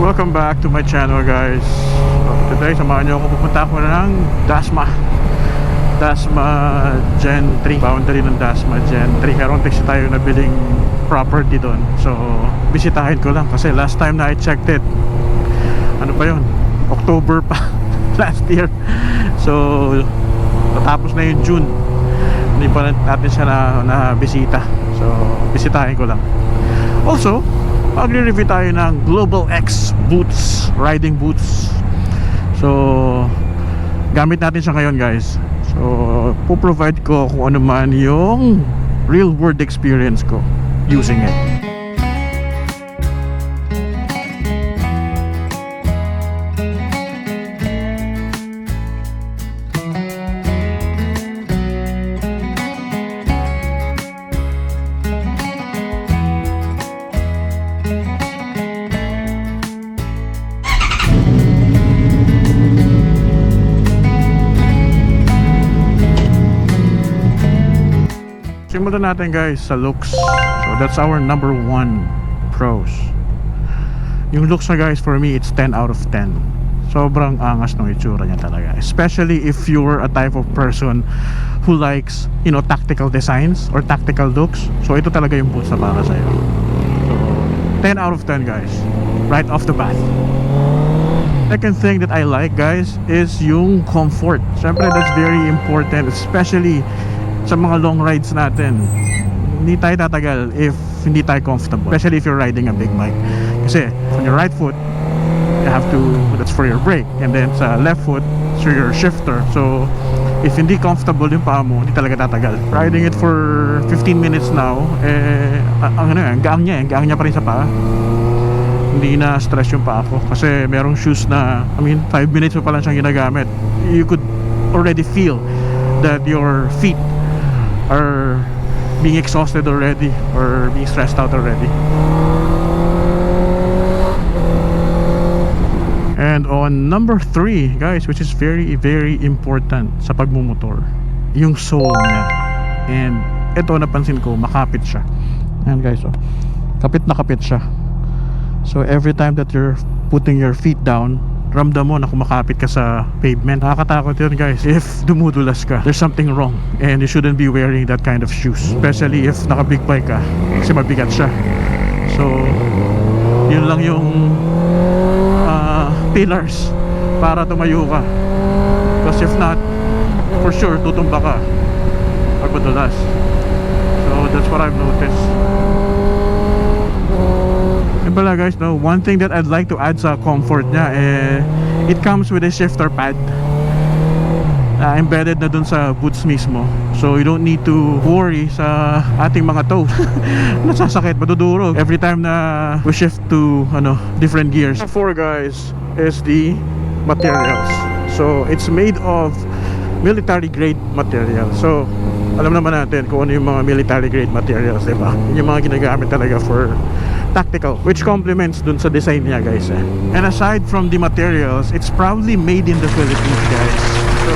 Welcome back to my channel, guys. Today, samahan nyo ako, pupunta ako ng Dasma Gen 3, boundary ng Dasma Gen 3. Meron kasi tayo nabiling property doon, so bisitahin ko lang kasi last time na I checked it, ano pa yun, October pa last year. So natapos na yung June, hindi pa natin siya na bisita. So bisitahin ko lang. Also, magre-review tayo ng Global X boots, riding boots. So gamit natin siya ngayon, guys. So po-provide ko kung ano man yung real world experience ko using it. Simulan natin, guys, sa looks. So that's our number one pros. Yung looks na, guys, for me it's 10 out of 10. Sobrang angas ng itsura niya talaga, especially if you're a type of person who likes, you know, tactical designs or tactical looks. So ito talaga yung boots na para sa'yo. So 10 out of 10, guys, right off the bat. Second thing that I like, guys, is yung comfort. Siyempre, that's very important, especially sa mga long rides natin. Hindi tayo tatagal if hindi tayo comfortable, especially if you're riding a big bike. Kasi on your right foot, you have to, that's for your brake, and then sa left foot, it's for your shifter. So if hindi comfortable yung paa mo, hindi talaga tatagal. Riding it for 15 minutes now, ang gaang niya pa rin sa paa. Hindi na stress yung paa ko kasi merong shoes na, 5 minutes mo pa lang siyang ginagamit, you could already feel that your feet are being exhausted already or being stressed out already. And on number 3, guys, which is very very important sa pagmumotor, yung sole niya. And ito, napansin ko, makapit siya. Ayan, guys, oh, kapit na kapit siya. So every time that you're putting your feet down, ramdam mo na kumakapit ka sa pavement. Nakakatakot yun, guys, if dumudulas ka. There's something wrong and you shouldn't be wearing that kind of shoes, especially if naka big bike ka kasi mabigat siya. So yun lang yung pillars para tumayo ka, because if not, for sure tutumba ka pag madulas. So that's what I've noticed. Pala, guys, no, one thing that I'd like to add sa comfort niya, it comes with a shifter pad embedded na dun sa boots mismo. So you don't need to worry sa ating mga toe nasasakit, madudurog every time na we shift to different gears. 4, guys, is the materials. So it's made of military grade material. So alam naman natin kung ano yung mga military grade materials, diba? Yung mga ginagamit talaga for tactical, which complements dun sa design niya, guys. And aside from the materials, it's proudly made in the Philippines, guys. So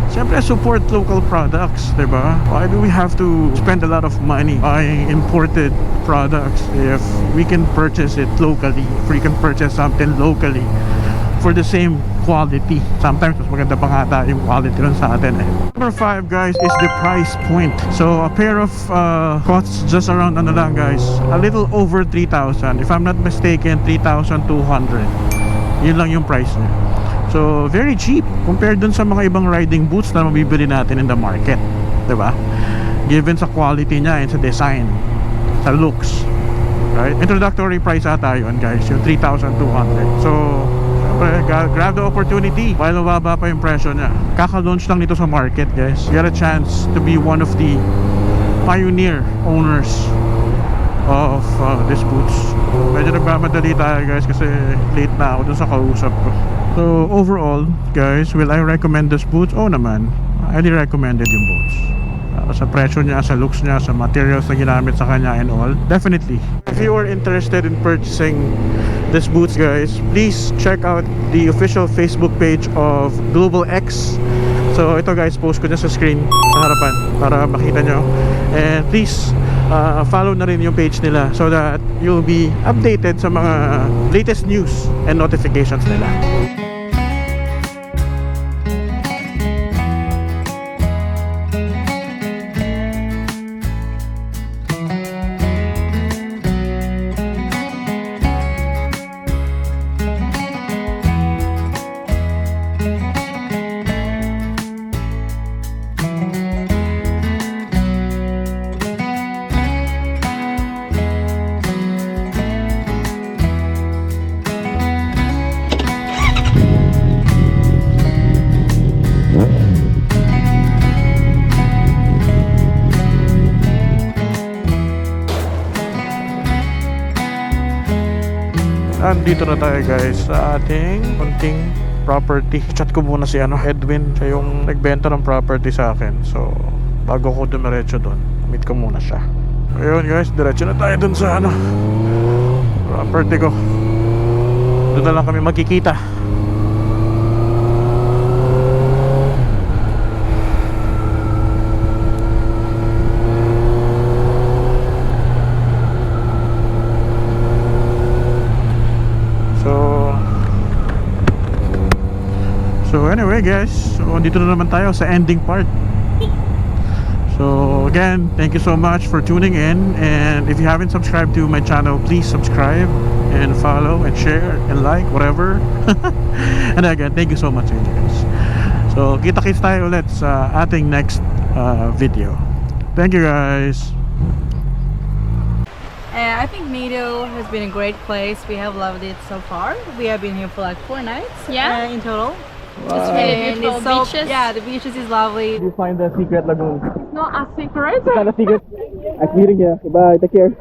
siyempre, support local products, diba? Why do we have to spend a lot of money buying imported products if we can purchase it locally, if we can purchase something locally for the same quality? Sometimes mas maganda pa nga yung quality nun sa atin. Number 5, guys, is the price point. So a pair of costs just around lang, guys, a little over 3,000. If I'm not mistaken, 3,200. Yun lang yung price niya. So very cheap compared dun sa mga ibang riding boots na mabibili natin in the market, diba? Given sa quality niya and sa design, sa looks, right? Introductory price ata yun, guys, yung 3,200. So grab the opportunity while mababa pa yung presyo niya. Kaka-launch lang nito sa market, guys. You get a chance to be one of the pioneer owners of this boots. Medyo nagmamadali tayo, guys, kasi late na ako dun sa kausap ko. So overall, guys, will I recommend this boots? Oo naman, highly recommended yung boots. Sa presyo niya, sa looks niya, sa materials na ginamit sa kanya and all, definitely. If you are interested in purchasing this boots, guys, please check out the official Facebook page of Global X. So ito, guys, post ko na sa screen sa harapan para makita nyo. And please follow na rin yung page nila so that you'll be updated sa mga latest news and notifications nila. Andito na tayo guys sa ating kunting property. Chat ko muna si Edwin, siya yung nagbenta ng property sa akin. So bago ko dumiretso doon, meet ko muna siya. Ayun guys, diretso na tayo doon sa property ko. Doon na lang kami magkikita. So anyway guys, so dito na naman tayo sa ending part. So again, thank you so much for tuning in, and if you haven't subscribed to my channel, please subscribe and follow and share and like whatever. And again, thank you so much guys. So kita-kits tayo ulit sa ating next video. Thank you guys. I think Moto has been a great place. We have loved it so far. We have been here for like 4 nights in total. Wow. It's really beautiful. Beaches. Yeah, the beaches is lovely. You find the secret lagoon. It's not a secret. It's not a secret. I'm meeting you. Goodbye. Take care.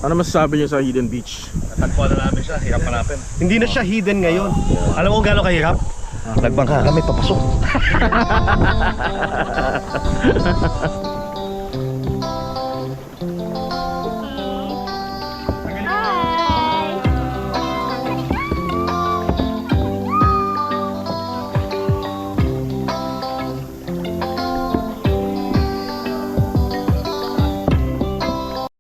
Ano masasabi niyo sa Hidden Beach? Natagpuan na namin siya, hirap hanapin. Hindi na siya hidden ngayon. Alam mo gano'ng kahirap? Nagbangka kami papasok.